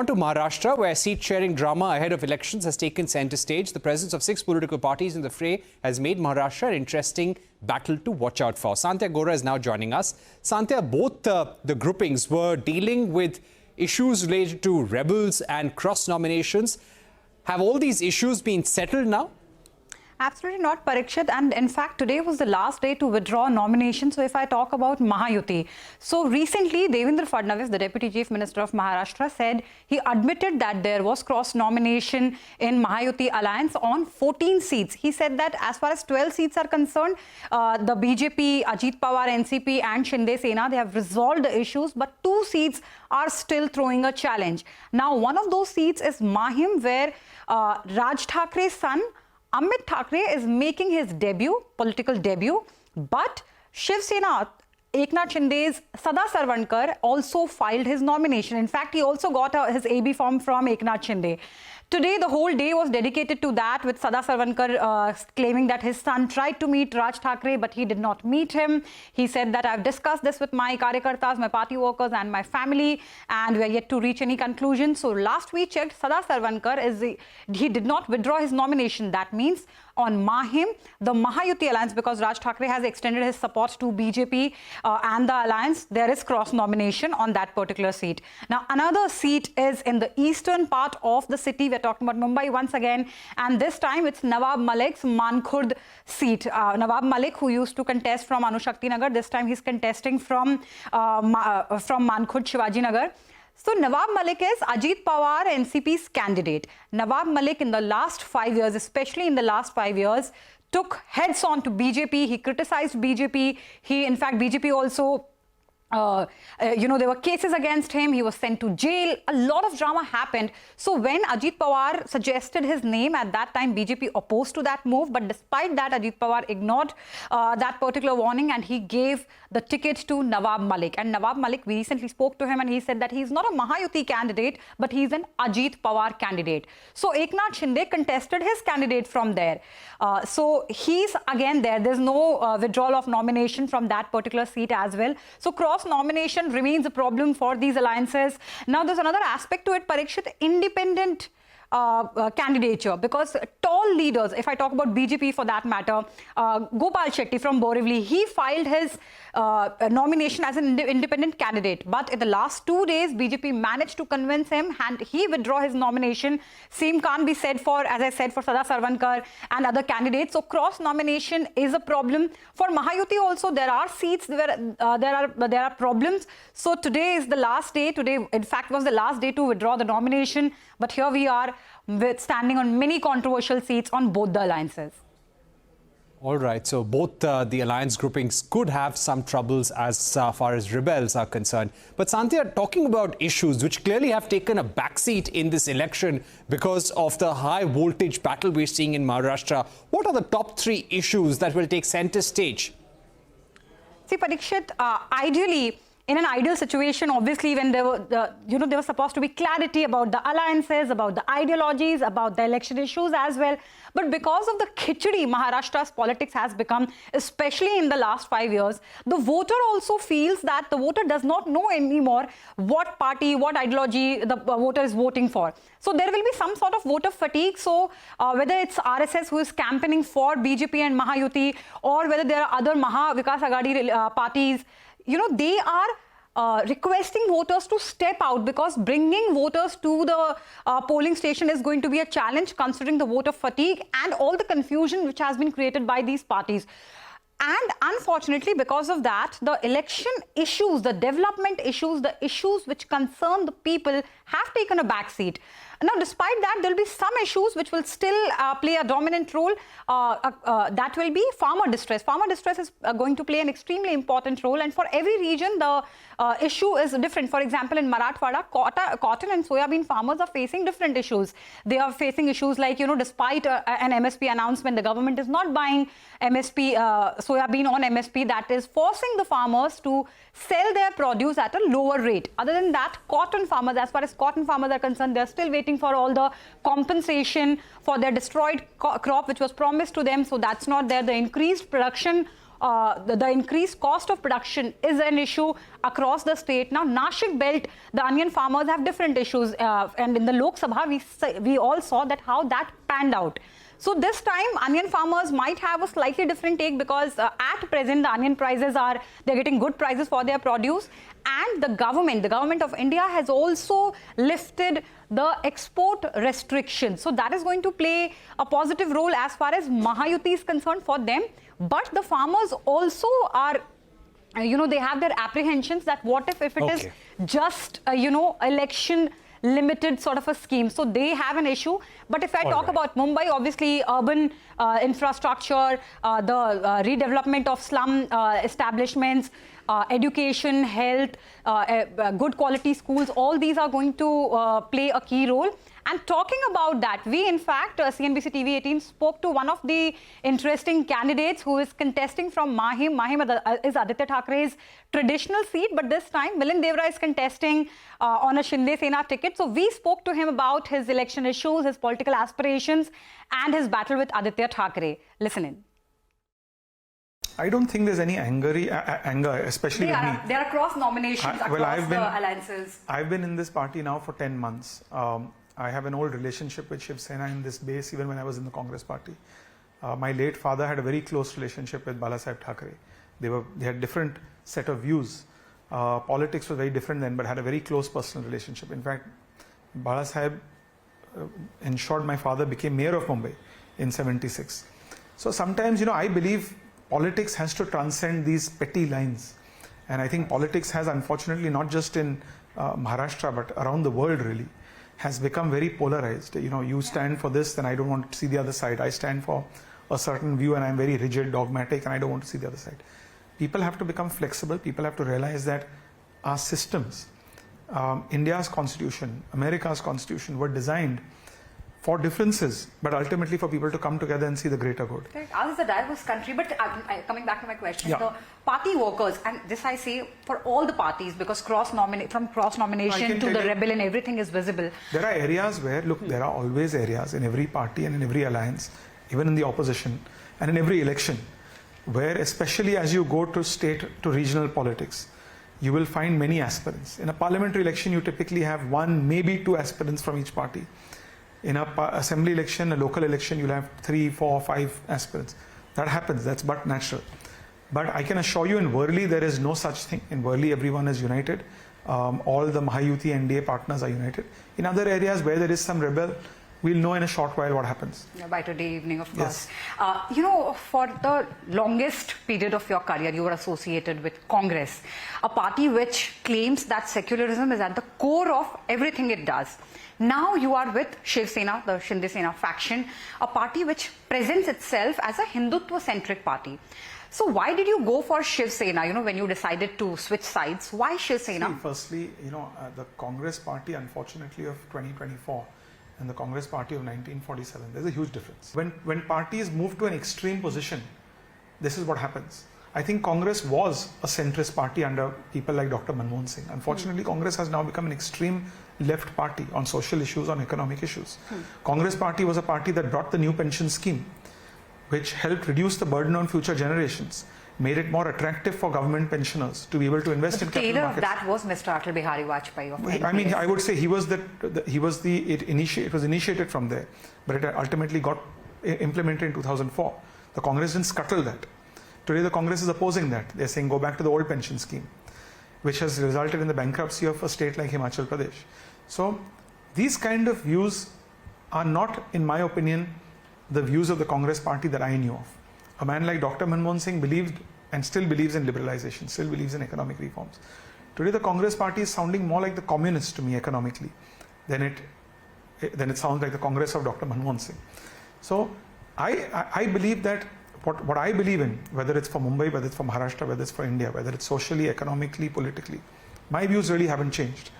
On to Maharashtra, where seat-sharing drama ahead of elections has taken centre stage. The presence of 6 political parties in the fray has made Maharashtra an interesting battle to watch out for. Santia Gora is now joining us. Santia, both the groupings were dealing with issues related to rebels and cross-nominations. Have all these issues been settled now? Absolutely not, Parikshit. And in fact, today was the last day to withdraw nomination. So if I talk about Mahayuti, so recently Devendra Fadnavis, the Deputy Chief Minister of Maharashtra, said he admitted that there was cross-nomination in Mahayuti alliance on 14 seats. He said that as far as 12 seats are concerned, the BJP, Ajit Pawar, NCP and Shiv Sena, they have resolved the issues, but 2 seats are still throwing a challenge. Now, one of those seats is Mahim, where Raj Thakre's son, Amit Thakre, is making his debut, political debut, but Shiv Sena, Eknath Shinde's Sada Sarvankar also filed his nomination. In fact, he also got his AB form from Eknath Shinde. Today, the whole day was dedicated to that, with Sada Sarvankar claiming that his son tried to meet Raj Thakre, but he did not meet him. He said that I've discussed this with my karyakartas, my party workers and my family, and we are yet to reach any conclusion. So last we checked, Sada Sarvankar, he did not withdraw his nomination. That means on Mahim, the Mahayuti alliance, because Raj Thakre has extended his support to BJP and the alliance, there is cross-nomination on that particular seat. Now, another seat is in the eastern part of the city. We're talking about Mumbai once again, and this time it's Nawab Malik's Mankhurd seat. Nawab Malik, who used to contest from Anushakti Nagar, this time he's contesting from Mankhurd, Shivaji Nagar. So Nawab Malik is Ajit Pawar, NCP's candidate. Nawab Malik in the last 5 years, especially in the last 5 years, took heads on to BJP. He criticized BJP. In fact, BJP also, there were cases against him. He was sent to jail. A lot of drama happened. So when Ajit Pawar suggested his name, at that time BJP opposed to that move. But despite that, Ajit Pawar ignored that particular warning and he gave the ticket to Nawab Malik. And Nawab Malik, we recently spoke to him and he said that he's not a Mahayuti candidate, but he's an Ajit Pawar candidate. So Eknath Shinde contested his candidate from there. So he's again there. There's no withdrawal of nomination from that particular seat as well. So cross-nomination remains a problem for these alliances. Now, there's another aspect to it, Parikshit, independent candidature, because tall leaders, if I talk about BJP for that matter, Gopal Shetty from Borivali, he filed his nomination as an independent candidate. But in the last 2 days, BJP managed to convince him and he withdraw his nomination. Same can't be said for, as I said, for Sada Sarvankar and other candidates. So cross-nomination is a problem. For Mahayuti also, there are seats where there are problems. So today is the last day. Today, in fact, was the last day to withdraw the nomination. But here we are, standing on many controversial seats on both the alliances. All right, so both the alliance groupings could have some troubles as far as rebels are concerned. But Santia, talking about issues which clearly have taken a backseat in this election because of the high voltage battle we're seeing in Maharashtra, what are the top 3 issues that will take centre stage? See, Parikshit, ideally, in an ideal situation, obviously, when there was supposed to be clarity about the alliances, about the ideologies, about the election issues as well. But because of the khichdi Maharashtra's politics has become, especially in the last 5 years, the voter also feels that the voter does not know anymore what party, what ideology the voter is voting for. So there will be some sort of voter fatigue. So whether it's RSS who is campaigning for BJP and Mahayuti, or whether there are other Maha Vikas Aghadi parties, they are requesting voters to step out, because bringing voters to the polling station is going to be a challenge, considering the voter fatigue and all the confusion which has been created by these parties. And unfortunately, because of that, the election issues, the development issues, the issues which concern the people have taken a backseat. Now, despite that, there will be some issues which will still play a dominant role. That will be farmer distress. Farmer distress is going to play an extremely important role. And for every region, the issue is different. For example, in Marathwada, cotton and soybean farmers are facing different issues. They are facing issues like, despite an MSP announcement, the government is not buying MSP, soybean on MSP. That is forcing the farmers to sell their produce at a lower rate. Other than that, cotton farmers, as far as cotton farmers are concerned, they are still waiting for all the compensation for their destroyed crop which was promised to them. So that's not there. The increased production the increased cost of production is an issue across the state. Now, Nashik belt, the onion farmers have different issues. And in the Lok Sabha, we all saw that how that panned out. So this time, onion farmers might have a slightly different take because at present, the onion prices they're getting good prices for their produce. And the government of India has also lifted the export restrictions. So that is going to play a positive role as far as Mahayuti is concerned for them. But the farmers also are, they have their apprehensions that what if it is just, election limited sort of a scheme. So they have an issue. But if I talk about Mumbai, obviously urban infrastructure, the redevelopment of slum establishments, education, health, good quality schools, all these are going to play a key role. And talking about that, we in fact, CNBC-TV18 spoke to one of the interesting candidates who is contesting from Mahim. Mahim is Aditya Thakere's traditional seat, but this time Milind Deora is contesting on a Shiv Sena ticket. So we spoke to him about his election issues, his political aspirations and his battle with Aditya Thakere. Listen in. I don't think there's any anger, especially with me. There are cross nominations across the alliances. I've been in this party now for 10 months. I have an old relationship with Shiv Sena in this base, even when I was in the Congress party. My late father had a very close relationship with Balasaheb Thakere. They had different set of views. Politics was very different then, but had a very close personal relationship. In fact, Balasaheb ensured my father became mayor of Mumbai in '76. So sometimes, I believe politics has to transcend these petty lines. And I think politics has, unfortunately, not just in Maharashtra, but around the world really, has become very polarized. You stand for this, then I don't want to see the other side. I stand for a certain view and I'm very rigid, dogmatic, and I don't want to see the other side. People have to become flexible. People have to realize that our systems, India's constitution, America's constitution were designed for differences, but ultimately for people to come together and see the greater good. Ours is a diverse country, but coming back to my question, the party workers, and this I say for all the parties, because from cross-nomination to the rebel and everything is visible. There are areas where, look, there are always areas in every party and in every alliance, even in the opposition, and in every election, where especially as you go to state to regional politics, you will find many aspirants. In a parliamentary election, you typically have one, maybe two aspirants from each party. In an assembly election, a local election, you'll have 3, 4, 5 aspirants. That happens, that's but natural. But I can assure you in Worli, there is no such thing. In Worli, everyone is united. All the Mahayuti NDA partners are united. In other areas where there is some rebel, we'll know in a short while what happens. By today evening, of course. Yes. For the longest period of your career, you were associated with Congress, a party which claims that secularism is at the core of everything it does. Now you are with Shiv Sena, the Shiv Sena faction, a party which presents itself as a Hindutva-centric party. So why did you go for Shiv Sena, when you decided to switch sides? Why Shiv Sena? See, firstly, the Congress party, unfortunately, of 2024 and the Congress party of 1947, there's a huge difference. When parties move to an extreme position, this is what happens. I think Congress was a centrist party under people like Dr. Manmohan Singh. Unfortunately, Congress has now become an extreme left party on social issues, on economic issues. Congress party was a party that brought the new pension scheme, which helped reduce the burden on future generations, made it more attractive for government pensioners to be able to invest in capital markets. That was Mr. Atal Bihari Vajpayee of NPS. I mean, I would say it was initiated from there, but it ultimately got implemented in 2004. The Congress didn't scuttle that. Today, the Congress is opposing that. They're saying go back to the old pension scheme, which has resulted in the bankruptcy of a state like Himachal Pradesh. So, these kind of views are not, in my opinion, the views of the Congress party that I knew of. A man like Dr. Manmohan Singh believed and still believes in liberalization, still believes in economic reforms. Today, the Congress party is sounding more like the communists to me economically than it sounds like the Congress of Dr. Manmohan Singh. So, I believe that what I believe in, whether it's for Mumbai, whether it's for Maharashtra, whether it's for India, whether it's socially, economically, politically, my views really haven't changed.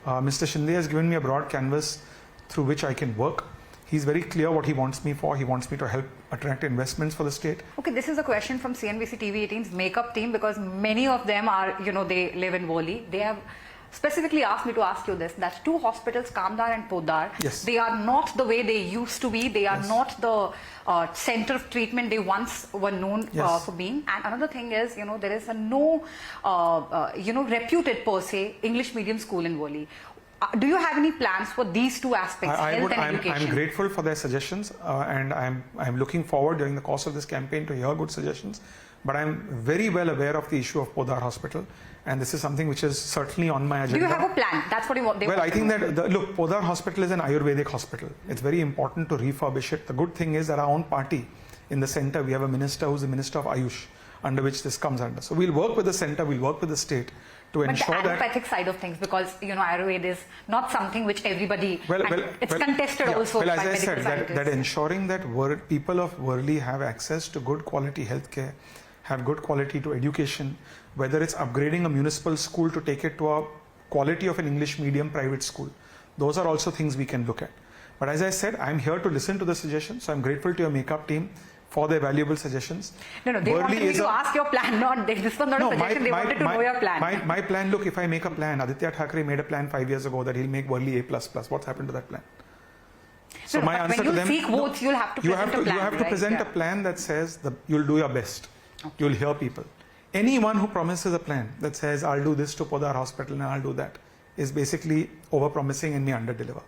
Mr. Shinde has given me a broad canvas through which I can work. He's very clear what he wants me for. He wants me to help attract investments for the state. Okay, this is a question from CNBC-TV18's makeup team, because many of them are, they live in Worli. They have specifically asked me to ask you this, that two hospitals, Kamdar and Podar, Yes. they are not the way they used to be. They are Yes. not the center of treatment they once were known Yes. for being. And another thing is, there is a reputed per se English medium school in Worli. Do you have any plans for these two aspects, health and education? I'm grateful for their suggestions, and I'm looking forward during the course of this campaign to hear good suggestions. But I'm very well aware of the issue of Podar Hospital, and this is something which is certainly on my agenda. Do you have a plan? That's what they want. Well, I think that, look, Podar Hospital is an Ayurvedic hospital. It's very important to refurbish it. The good thing is that our own party in the center, we have a minister who's the Minister of Ayush, under which this comes under. So we'll work with the center, we'll work with the state to ensure but the that... allopathic side of things, because, Ayurveda is not something which everybody... it's contested also Well, as by I medical said, scientists. that ensuring that people of Worli have access to good quality healthcare, have good quality to education, whether it's upgrading a municipal school to take it to a quality of an English medium private school. Those are also things we can look at. But as I said, I'm here to listen to the suggestions. So I'm grateful to your makeup team for their valuable suggestions. No, they wanted me to ask your plan, this was not a suggestion, they wanted to know your plan. My plan, look, if I make a plan, Aditya Thackeray made a plan 5 years ago that he'll make Worli A++. What's happened to that plan? So my answer to them... When you seek votes, you'll have to present a plan, You have to present a plan that says you'll do your best. Okay. You'll hear people. Anyone who promises a plan that says, I'll do this to Podar Hospital and I'll do that, is basically over-promising and may under-deliver.